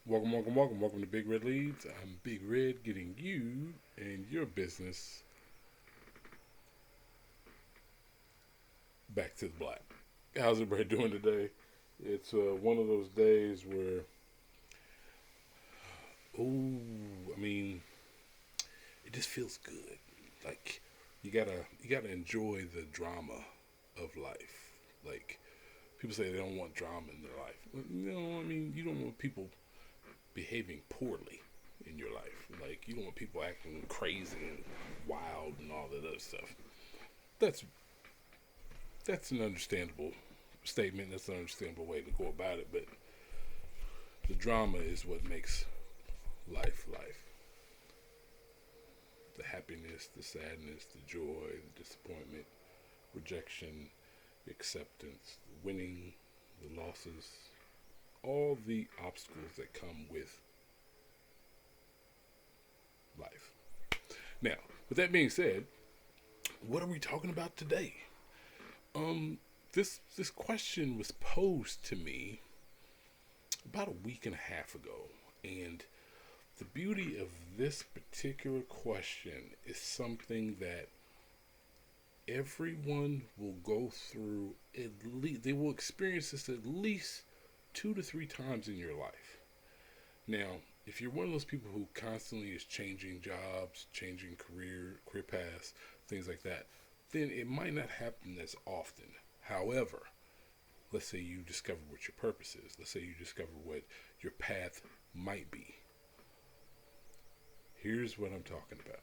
Welcome to Big Red Leads. I'm Big Red, getting you and your business back to the black. How's everybody doing today? It's one of those days where, oh, I mean, it just feels good. Like you gotta enjoy the drama of life. Like people say they don't want drama in their life. You don't want people behaving poorly in your life. Like you don't want people acting crazy and wild and all that other stuff. That's that's an understandable statement. That's an understandable way to go about it. But the drama is what makes life life. The happiness, the sadness, the joy, the disappointment, rejection, acceptance, winning, the losses, all the obstacles that come with life. Now, with that being said, what are we talking about today? Um, this question was posed to me about a week and a half ago, and the beauty of this particular question is something that everyone will go through at least they will experience this at least 2 to 3 times in your life. Now, if you're one of those people who constantly is changing jobs, changing career paths, things like that, then it might not happen as often. However, let's say you discover what your purpose is. Let's say you discover what your path might be. Here's what I'm talking about.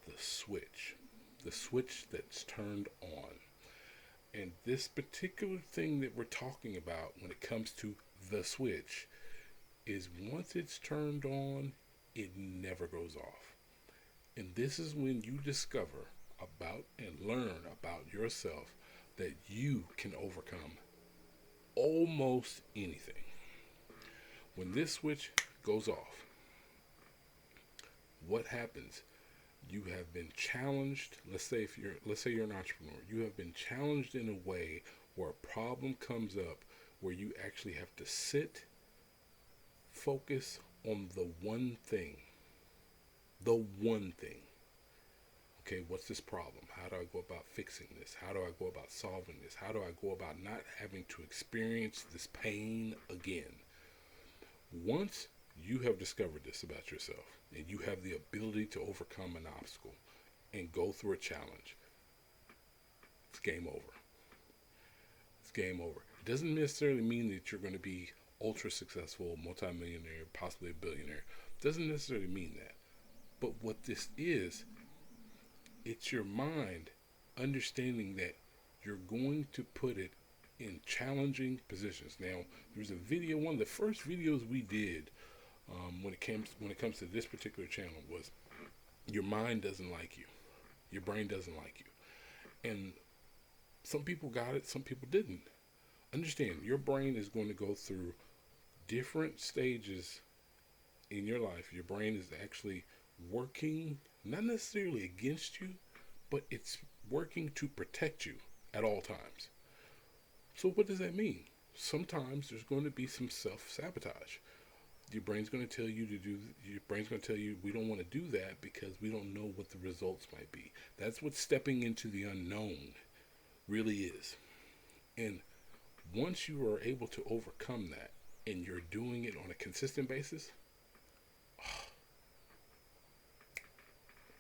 The switch. The switch that's turned on. And this particular thing that we're talking about when it comes to the switch is once it's turned on, it never goes off. And this is when you discover about and learn about yourself that you can overcome almost anything. When this switch goes off, what happens? You have been challenged. Let's say you're an entrepreneur. You have been challenged in a way where a problem comes up where you actually have to sit, focus on the one thing. The one thing. Okay, what's this problem? How do I go about fixing this? How do I go about solving this? How do I go about not having to experience this pain again? Once you have discovered this about yourself and you have the ability to overcome an obstacle and go through a challenge, it's game over. It's game over. It doesn't necessarily mean that you're going to be ultra successful, multimillionaire, possibly a billionaire. It doesn't necessarily mean that. But what this is, it's your mind understanding that you're going to put it in challenging positions. Now, there's a video. One of the first videos we did when it comes to this particular channel was your mind doesn't like you, your brain doesn't like you, and some people got it, some people didn't. Understand, your brain is going to go through different stages in your life. Your brain is actually working not necessarily against you, but it's working to protect you at all times. So what does that mean? Sometimes there's going to be some self-sabotage. Your brain's going to tell you we don't want to do that because we don't know what the results might be. That's what stepping into the unknown really is. And once you are able to overcome that and you're doing it on a consistent basis,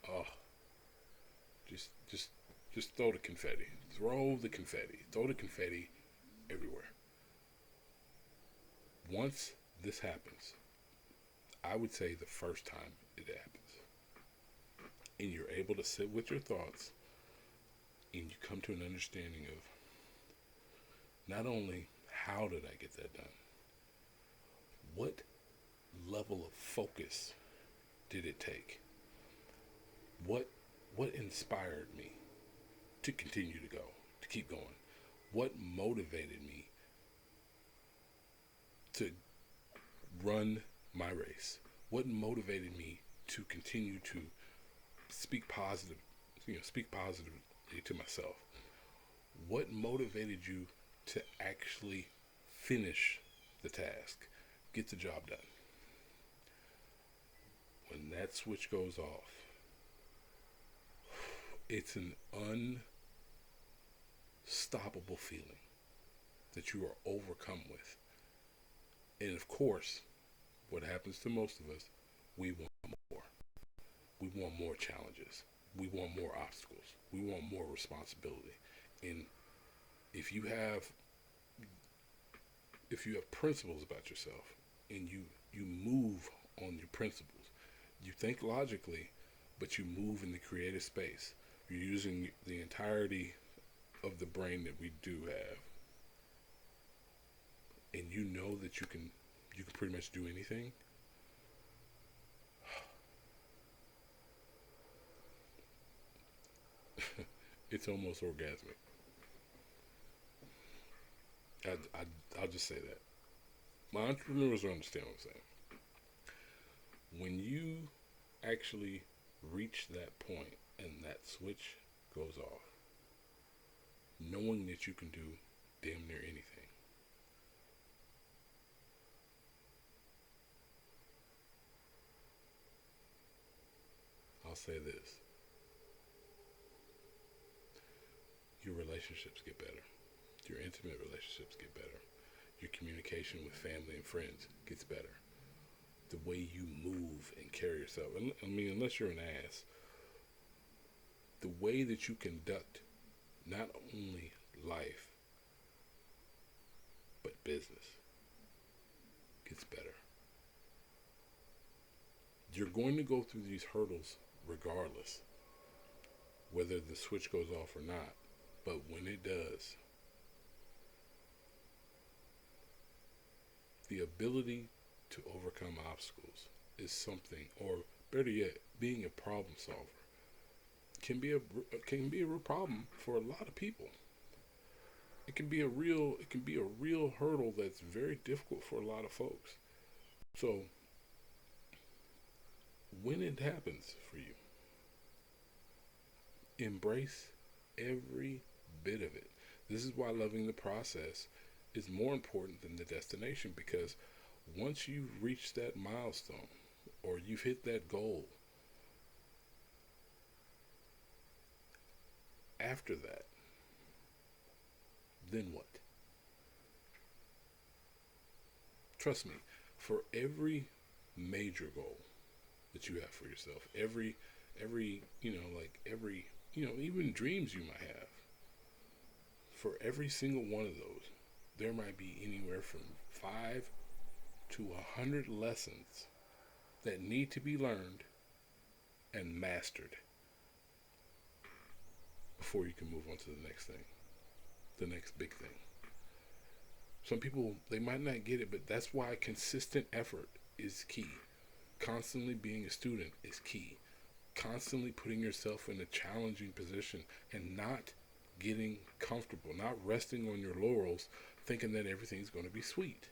oh, just just just throw the confetti. Throw the confetti. Throw the confetti everywhere. Once this happens, I would say the first time it happens, and you're able to sit with your thoughts and you come to an understanding of not only how did I get that done, what level of focus did it take? What what inspired me to continue to go, to keep going? What motivated me to run my race? What motivated me to continue to speak positive, speak positively to myself? What motivated you to actually finish the task, get the job done. When that switch goes off, it's an unstoppable feeling that you are overcome with. And of course, what happens to most of us, we want more. We want more challenges. We want more obstacles. We want more responsibility. And if you have principles about yourself and you move on your principles, you think logically, but you move in the creative space. You're using the entirety of the brain that we do have. And you know that you can pretty much do anything. It's almost orgasmic. I'll just say that. My entrepreneurs will understand what I'm saying. When you actually reach that point and that switch goes off, knowing that you can do damn near anything. I'll say this. Your relationships get better. Your intimate relationships get better. Your communication with family and friends gets better. The way you move and carry yourself. I mean, unless you're an ass, the way that you conduct not only life, but business gets better. You're going to go through these hurdles regardless, whether the switch goes off or not. But when it does, the ability to overcome obstacles is something, or better yet, being a problem solver can be a real problem for a lot of people. It can be a real hurdle that's very difficult for a lot of folks. So when it happens for you, embrace every bit of it. This is why loving the process is more important than the destination, because once you've reached that milestone or you've hit that goal, after that, then what? Trust me, for every major goal that you have for yourself, every even dreams you might have, for every single one of those, there might be anywhere from 5 to 100 lessons that need to be learned and mastered before you can move on to the next thing, the next big thing. Some people, they might not get it, but that's why consistent effort is key. Constantly being a student is key. Constantly putting yourself in a challenging position and not getting comfortable, not resting on your laurels, thinking that everything's going to be sweet.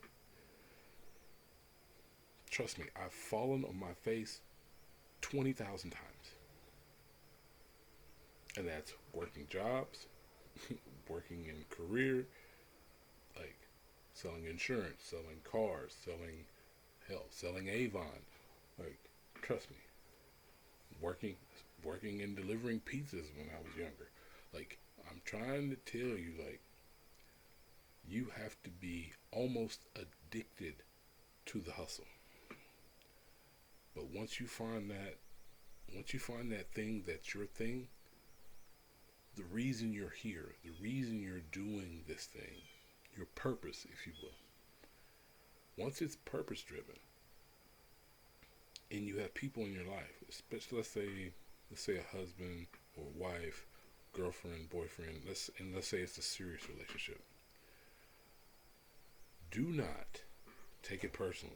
Trust me, I've fallen on my face 20,000 times. And that's working jobs, working in career, like selling insurance, selling cars, selling Avon. Like, trust me, working and delivering pizzas when I was younger. Like, I'm trying to tell you, like, you have to be almost addicted to the hustle. But once you find that thing that's your thing, the reason you're here, the reason you're doing this thing, your purpose, if you will. Once it's purpose driven, and you have people in your life, especially let's say a husband or wife, girlfriend, boyfriend, let's say it's a serious relationship. Do not take it personally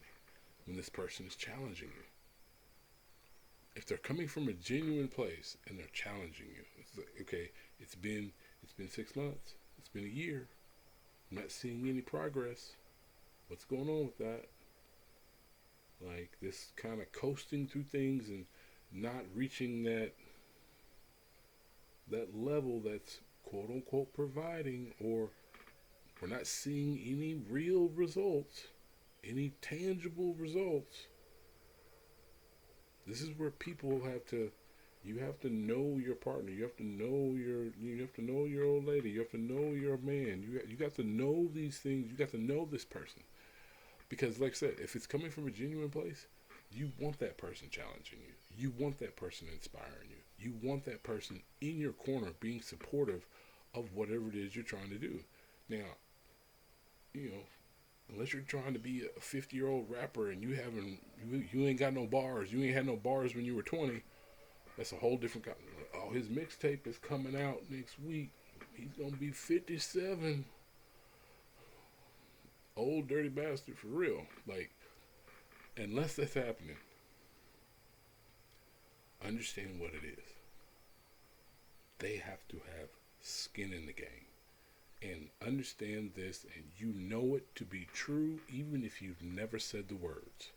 when this person is challenging you. If they're coming from a genuine place and they're challenging you, it's like, okay, it's been 6 months, it's been a year, I'm not seeing any progress. What's going on with that? Like, this kind of coasting through things and not reaching that level that's quote unquote providing, or we're not seeing any real results any tangible results, this is where people have to, you have to know your partner. You have to know your old lady. You have to know your man. You got to know these things. You got to know this person. Because like I said, if it's coming from a genuine place, you want that person challenging you. You want that person inspiring you. You want that person in your corner being supportive of whatever it is you're trying to do. Now, unless you're trying to be a 50-year-old rapper and you ain't got no bars, you ain't had no bars when you were 20, that's a whole different kind. Oh, his mixtape is coming out next week. He's gonna be 57. Old dirty bastard for real. Like, unless that's happening, understand what it is. They have to have skin in the game. And understand this, and you know it to be true, even if you've never said the words.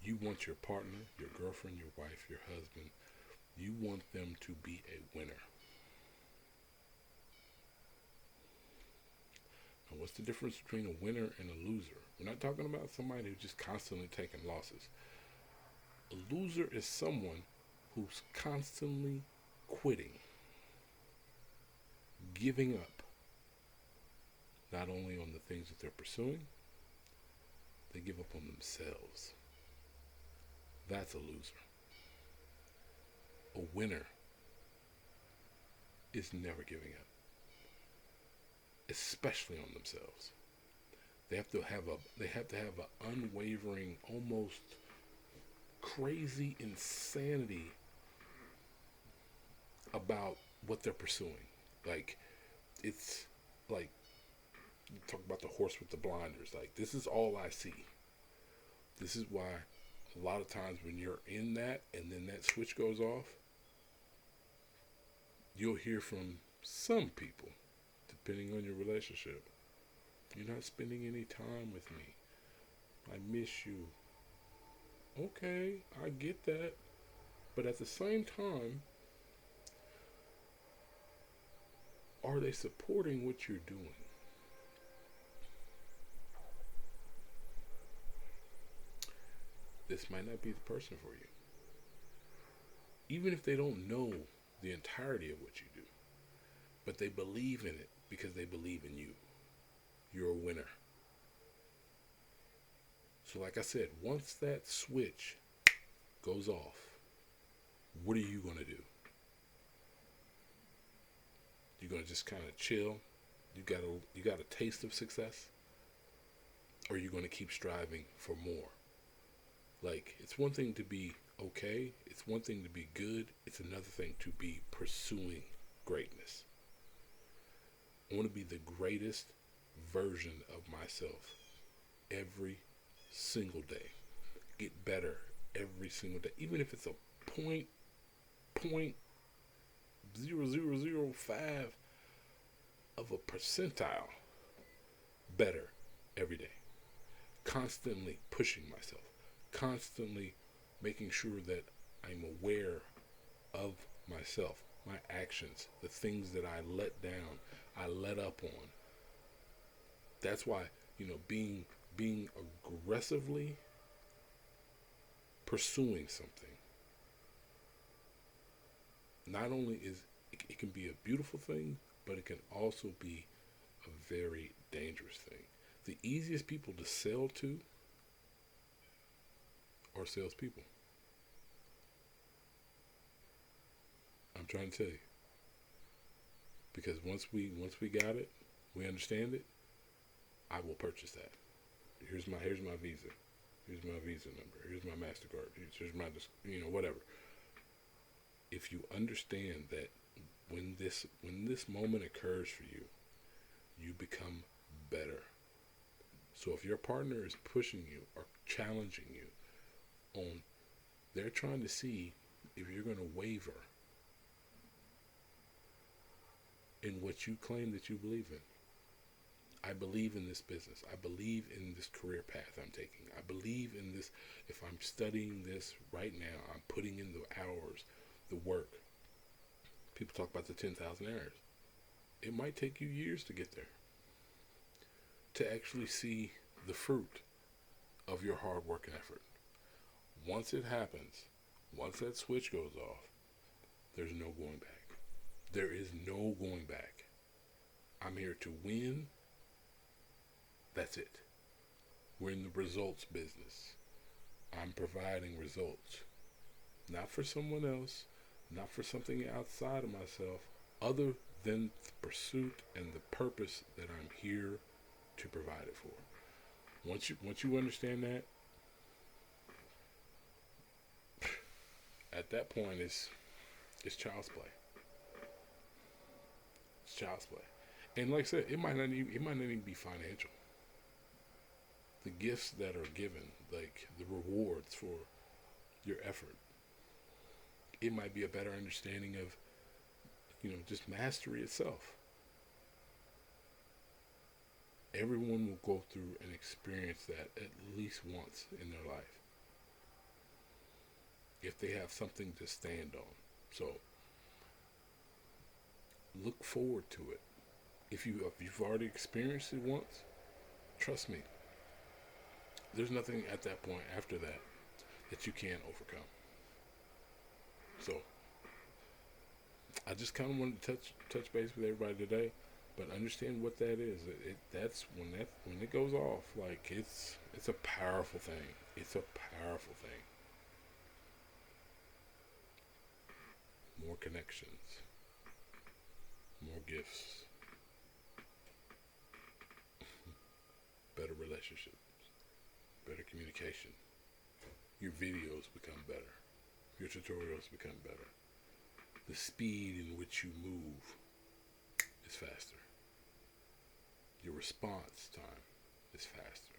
You want your partner, your girlfriend, your wife, your husband, you want them to be a winner. Now, what's the difference between a winner and a loser? We're not talking about somebody who's just constantly taking losses. A loser is someone who's constantly quitting, giving up, not only on the things that they're pursuing, they give up on themselves. That's a loser. A winner is never giving up, especially on themselves. They have to have an unwavering, almost crazy insanity about what they're pursuing. Like, it's like, you talk about the horse with the blinders. Like, this is all I see. This is why a lot of times when you're in that and then that switch goes off, you'll hear from some people, depending on your relationship, you're not spending any time with me. I miss you. Okay, I get that. But at the same time, are they supporting what you're doing? This might not be the person for you. Even if they don't know the entirety of what you do, but they believe in it because they believe in you. You're a winner. So like I said, once that switch goes off, what are you going to do? You're going to just kind of chill? You got a taste of success? Or are you going to keep striving for more? Like, it's one thing to be okay. It's one thing to be good. It's another thing to be pursuing greatness. I want to be the greatest version of myself every single day. Get better every single day. Even if it's a point 0.0005 of a percentile better every day. Constantly pushing myself. Constantly making sure that I'm aware of myself, my actions, the things that I let down, I let up on. That's why, being aggressively pursuing something, not only is it can be a beautiful thing, but it can also be a very dangerous thing. The easiest people to sell to are salespeople. I'm trying to tell you. Because once we got it, we understand it, I will purchase that. Here's my Visa. Here's my Visa number. Here's my MasterCard. Here's my, whatever. If you understand that when this moment occurs for you, you become better. So if your partner is pushing you or challenging you on, they're trying to see if you're going to waver in what you claim that you believe in. I believe in this business. I believe in this career path I'm taking. I believe in this. If I'm studying this right now, I'm putting in the hours, the work. People talk about the 10,000 hours. It might take you years to get there. To actually see the fruit of your hard work and effort. Once it happens, once that switch goes off, there's no going back. There is no going back. I'm here to win. That's it. We're in the results business. I'm providing results. Not for someone else, not for something outside of myself, other than the pursuit and the purpose that I'm here to provide it for. Once you understand that, at that point it's child's play. It's child's play. And like I said, it might not even be financial. The gifts that are given, like the rewards for your effort, it might be a better understanding of, just mastery itself. Everyone will go through and experience that at least once in their life, if they have something to stand on. So look forward to it. If you've already experienced it once, trust me, there's nothing at that point after that you can't overcome. So I just kind of wanted to touch base with everybody today, but understand what that is. That's when it goes off. Like it's a powerful thing. It's a powerful thing. More connections, more gifts, better relationships, better communication. Your videos become better. Your tutorials become better. The speed in which you move is faster. Your response time is faster.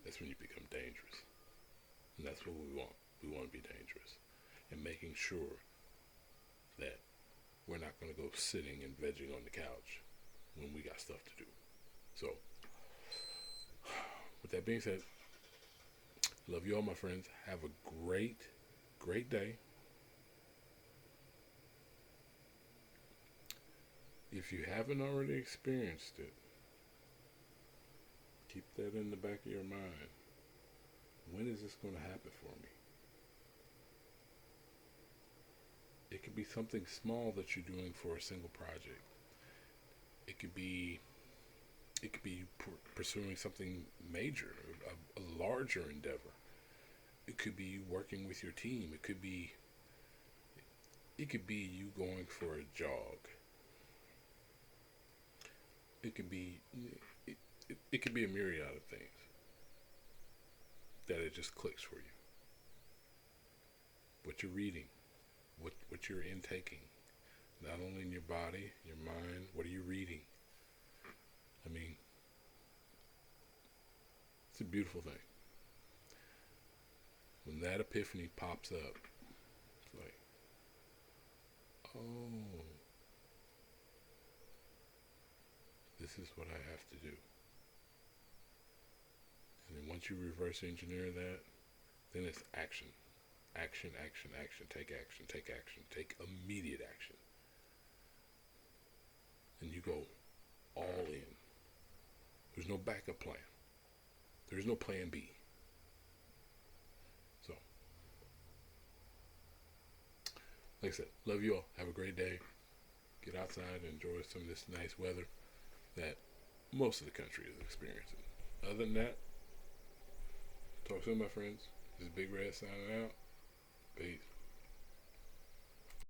That's when you become dangerous. And that's what we want. We want to be dangerous. And making sure that we're not going to go sitting and vegging on the couch when we got stuff to do. So, with that being said, love you all, my friends. Have a great day. If you haven't already experienced it, keep that in the back of your mind. When is this going to happen for me? It could be something small that you're doing for a single project. It could be pursuing something major, a larger endeavor. It could be you working with your team. It could be you going for a jog. It could be a myriad of things that it just clicks for you. What you're reading, what you're intaking, not only in your body, your mind. What are you reading? I mean, it's a beautiful thing. When that epiphany pops up, it's like, oh, this is what I have to do. And then once you reverse engineer that, then it's action. Action, action, action. Take action, take action. Take immediate action. And you go all in. There's no backup plan. There's no plan B. So, like I said, love you all. Have a great day. Get outside and enjoy some of this nice weather that most of the country is experiencing. Other than that, talk soon, my friends. This is Big Red signing out.